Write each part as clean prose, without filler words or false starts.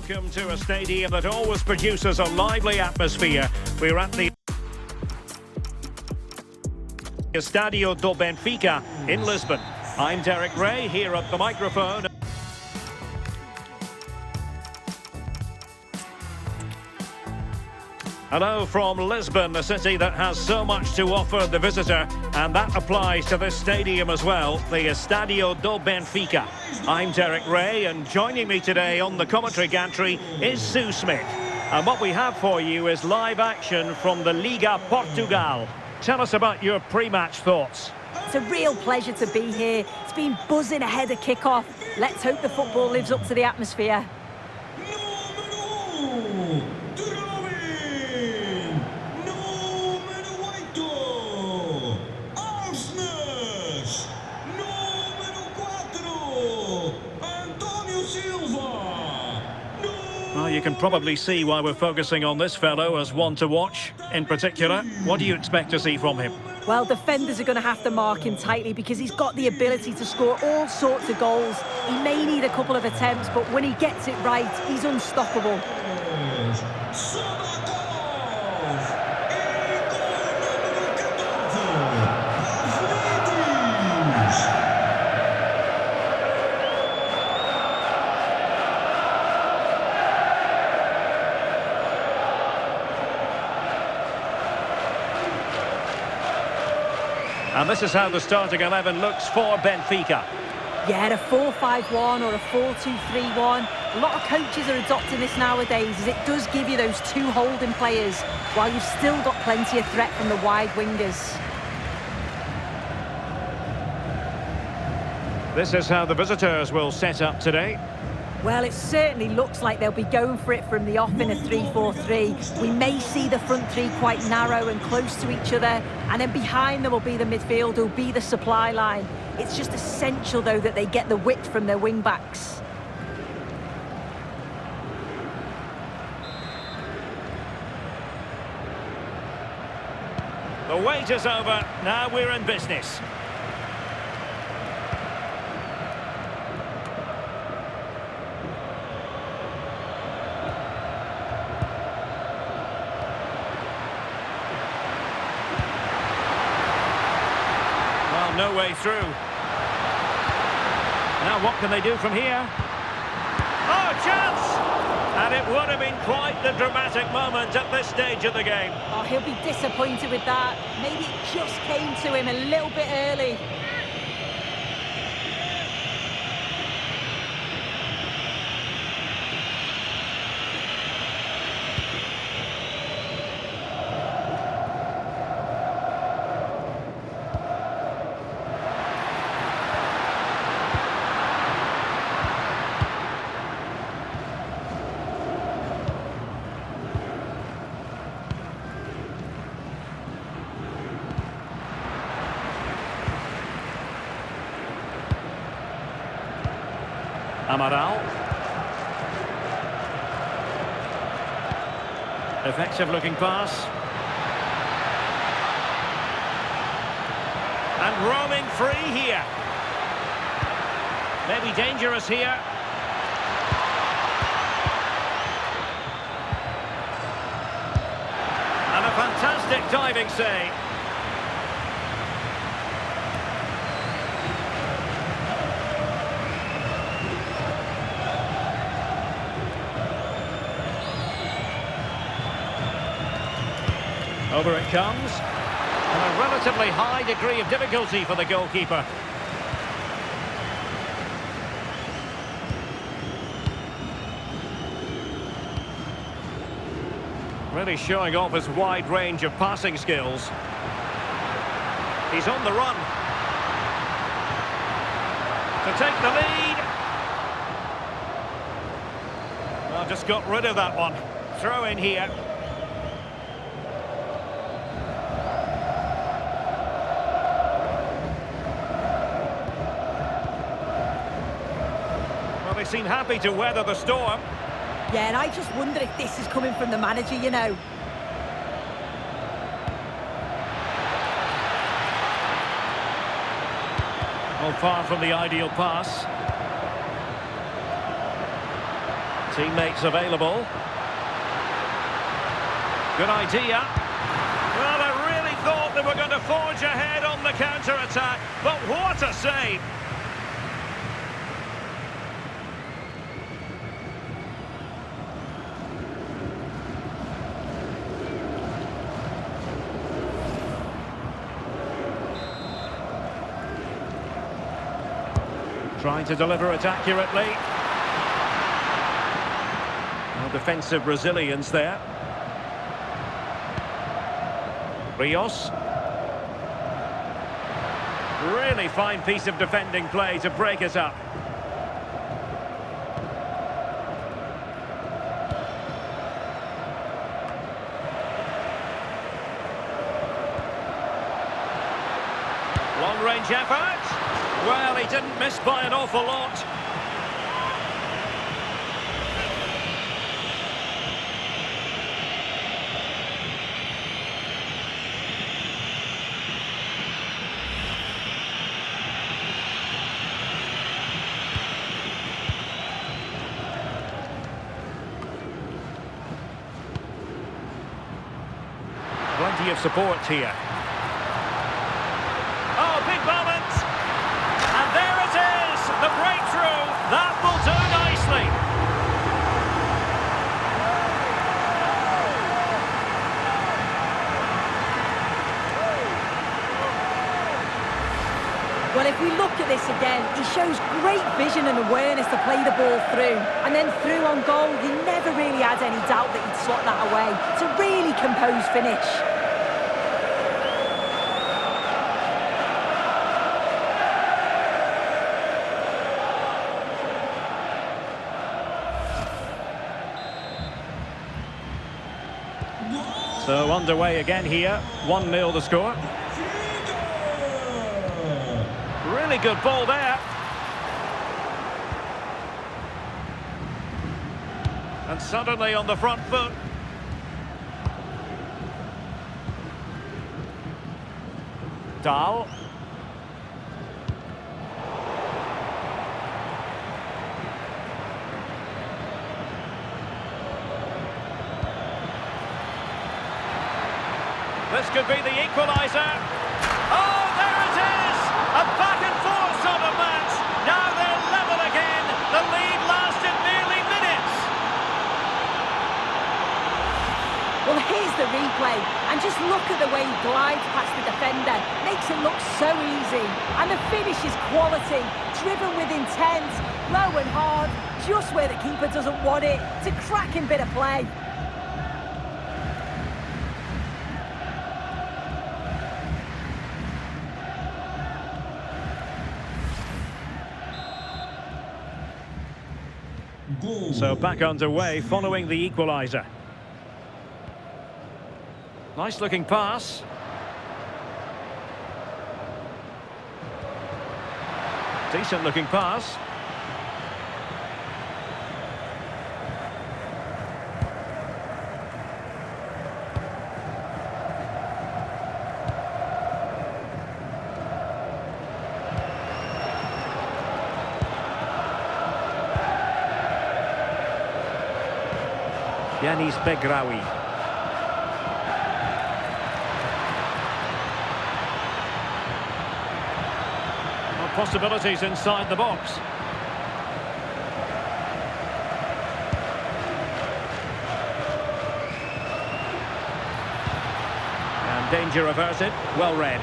Welcome to a stadium that always produces a lively atmosphere. We're at the Estadio do Benfica in Lisbon. I'm Derek Ray here at the microphone. Hello from Lisbon, a city that has so much to offer the visitor, and that applies to this stadium as well, the Estadio do Benfica. I'm Derek Ray, and joining me today on the commentary gantry is Sue Smith. And what we have for you is live action from the Liga Portugal. Tell us about your pre-match thoughts. It's a real pleasure to be here. It's been buzzing ahead of kick-off. Let's hope the football lives up to the atmosphere. Well, you can probably see why we're focusing on this fellow as one to watch. In particular, what do you expect to see from him? Well, defenders are going to have to mark him tightly because he's got the ability to score all sorts of goals. He may need a couple of attempts, but when he gets it right, he's unstoppable. And this is how the starting 11 looks for Benfica. Yeah, a 4-5-1 or a 4-2-3-1. A lot of coaches are adopting this nowadays as it does give you those two holding players while you've still got plenty of threat from the wide wingers. This is how the visitors will set up today. Well, it certainly looks like they'll be going for it from the off in a 3-4-3. We may see the front three quite narrow and close to each other, and then behind them will be the midfield, will be the supply line. It's just essential, though, that they get the width from their wing-backs. The wait is over. Now we're in business. No way through. Now what can they do from here? Oh, chance! And it would have been quite the dramatic moment at this stage of the game. Oh, he'll be disappointed with that. Maybe it just came to him a little bit early. Amaral. Effective looking pass. And roaming free here. Maybe dangerous here. And a fantastic diving save. Over it comes, and a relatively high degree of difficulty for the goalkeeper. Really showing off his wide range of passing skills. He's on the run. To take the lead. Well, just got rid of that one. Throw in here. They seem happy to weather the storm. Yeah, and I just wonder if this is coming from the manager, you know. Well, far from the ideal pass. Teammates available. Good idea. Well, I really thought they were going to forge ahead on the counter-attack, but what a save! Trying to deliver it accurately. No defensive resilience there. Rios. Really fine piece of defending play to break it up. Long-range effort. Well, he didn't miss by an awful lot. Plenty of support here. Oh, big moment! And there it is! The breakthrough! That will do nicely! Well, if we look at this again, he shows great vision and awareness to play the ball through. And then through on goal, you never really had any doubt that he'd slot that away. It's a really composed finish. So underway again here, 1-0 the score. Really good ball there. And suddenly on the front foot. Dahl. This could be the equaliser. Oh, there it is! A back and forth sort of match. Now they're level again. The lead lasted merely minutes. Well, here's the replay. And just look at the way he glides past the defender. Makes it look so easy. And the finish is quality. Driven with intent. Low and hard. Just where the keeper doesn't want it. It's a cracking bit of play. So back underway following the equaliser. Nice looking pass. Decent looking pass. Yanis Begraoui. Well, possibilities inside the box. And danger averted. Well read.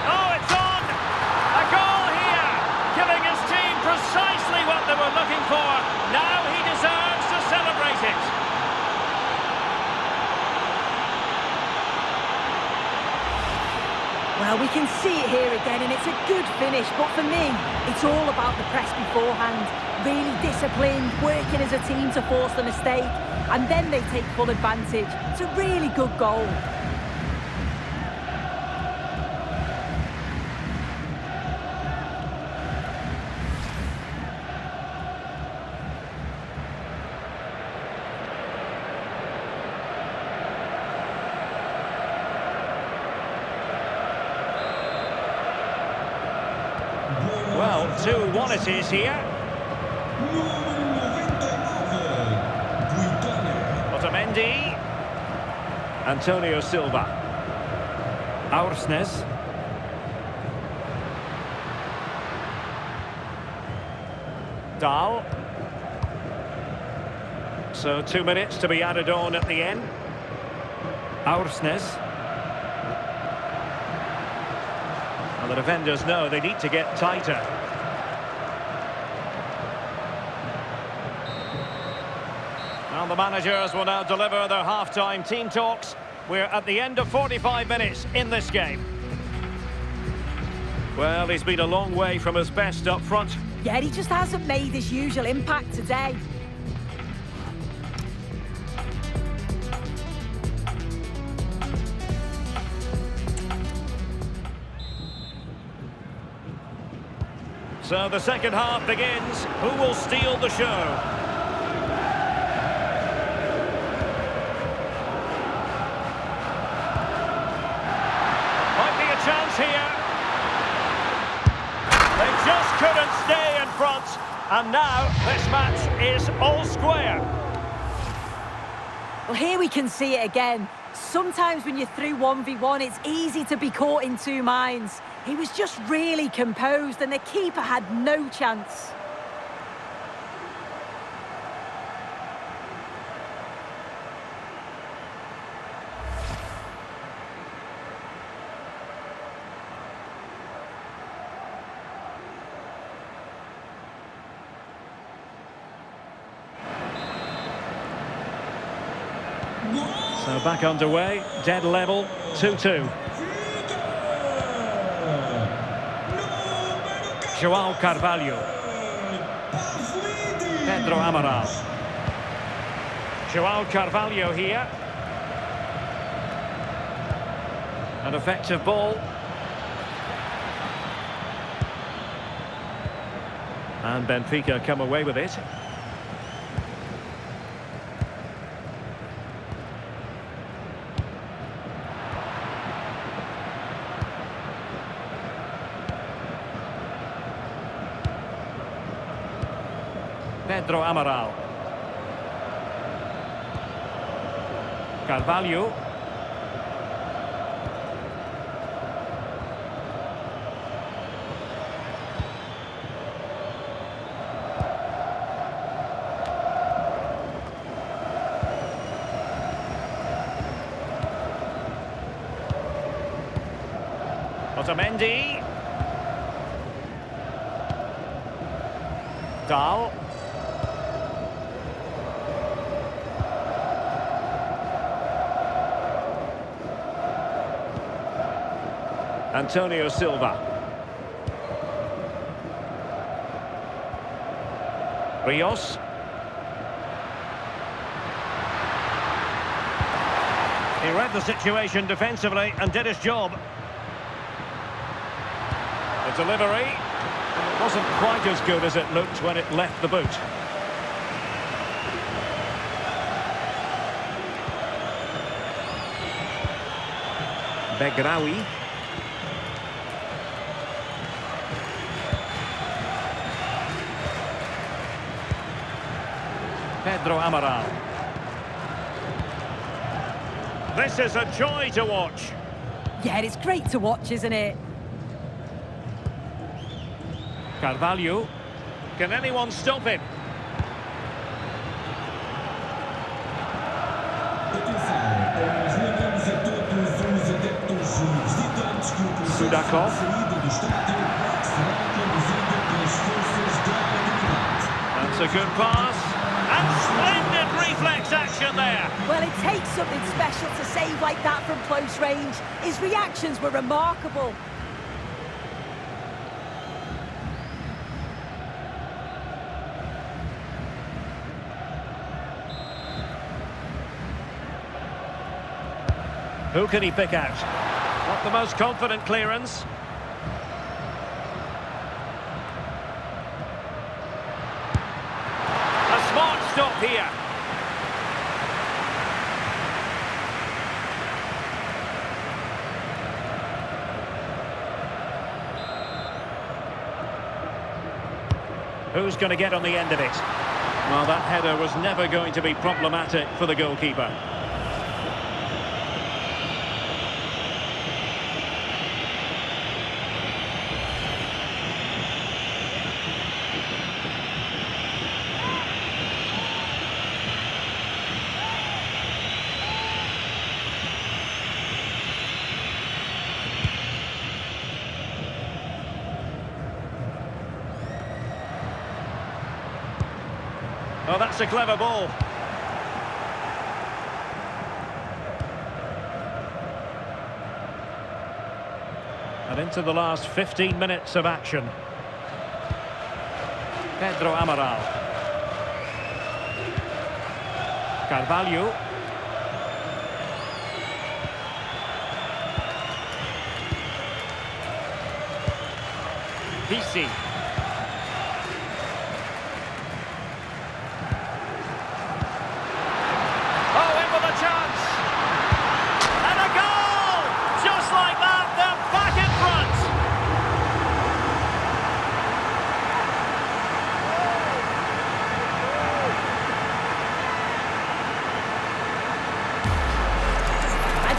Oh, it's on! A goal here! Giving his team precisely what they were looking for. Now he deserves to celebrate it. Well, we can see it here again, and it's a good finish, but for me, it's all about the press beforehand. Really disciplined, working as a team to force the mistake, and then they take full advantage. It's a really good goal. Well, 2-1 it is here. Otamendi. Antonio Silva. Aursnes. Dahl. So 2 minutes to be added on at the end. Aursnes. And the defenders know they need to get tighter. And the managers will now deliver their half-time team talks. We're at the end of 45 minutes in this game. Well, he's been a long way from his best up front. Yeah, he just hasn't made his usual impact today. So the second half begins. Who will steal the show? Might be a chance here. They just couldn't stay in front. And now this match is all square. Well, here we can see it again. Sometimes when you're through 1v1, it's easy to be caught in two minds. He was just really composed and the keeper had no chance. So back underway, dead level, 2-2. João Carvalho. Pedro Amaral. João Carvalho here. An effective ball. And Benfica come away with it. Pedro Amaral. Carvalho. Otamendi. Dahl. Antonio Silva. Rios. He read the situation defensively and did his job. The delivery wasn't quite as good as it looked when it left the boot. Begraoui. Pedro Amaral. This is a joy to watch. Yeah, it's great to watch, isn't it? Carvalho. Can anyone stop him? Sudakov. That's a good pass. And splendid reflex action there. Well, it takes something special to save like that from close range. His reactions were remarkable. Who can he pick out? Not the most confident clearance. A smart stop here. Who's going to get on the end of it? Well, that header was never going to be problematic for the goalkeeper. Oh, that's a clever ball. And into the last 15 minutes of action. Pedro Amaral. Carvalho. Pisi.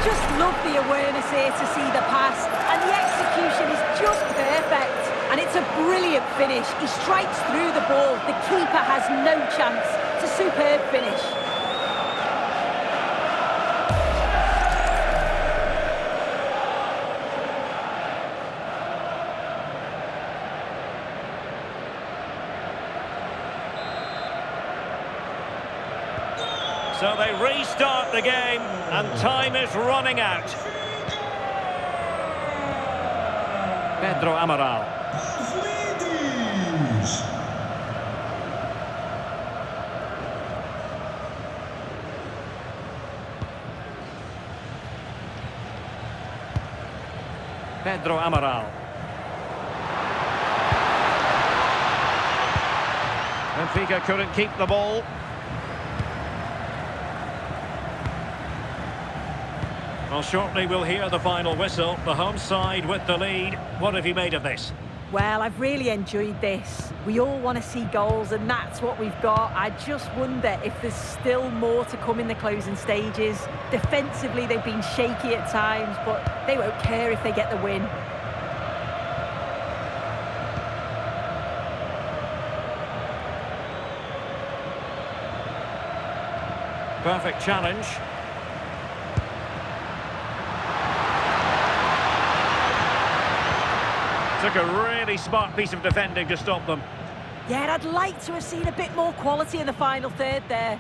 Just love the awareness here to see the pass, and the execution is just perfect, and it's a brilliant finish. He strikes through the ball, the keeper has no chance. It's a superb finish. So they restart the game, and time is running out. Pedro Amaral. Pedro Amaral. Benfica couldn't keep the ball. Well, shortly we'll hear the final whistle. The home side with the lead. What have you made of this? Well, I've really enjoyed this. We all want to see goals, and that's what we've got. I just wonder if there's still more to come in the closing stages. Defensively, they've been shaky at times, but they won't care if they get the win. Perfect challenge. Took a really smart piece of defending to stop them. Yeah, I'd like to have seen a bit more quality in the final third there.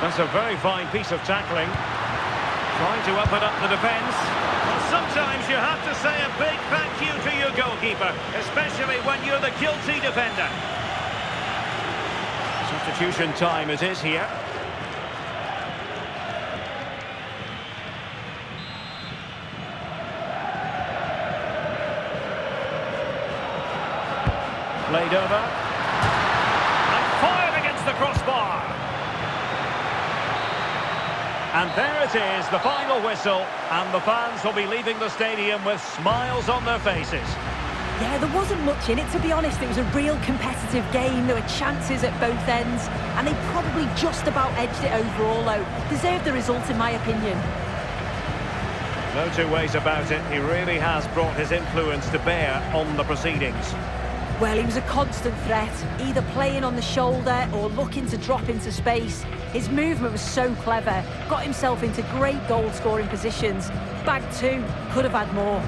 That's a very fine piece of tackling. Trying to open up the defence. Well, sometimes you have to say a big thank you to your goalkeeper, especially when you're the guilty defender. Substitution time it is here. Played over. And fired against the crossbar. And there it is, the final whistle. And the fans will be leaving the stadium with smiles on their faces. Yeah, there wasn't much in it, to be honest. It was a real competitive game. There were chances at both ends. And they probably just about edged it overall, though. Deserved the result, in my opinion. No two ways about it. He really has brought his influence to bear on the proceedings. Well, he was a constant threat, either playing on the shoulder or looking to drop into space. His movement was so clever, got himself into great goal-scoring positions. Bag two, could have had more.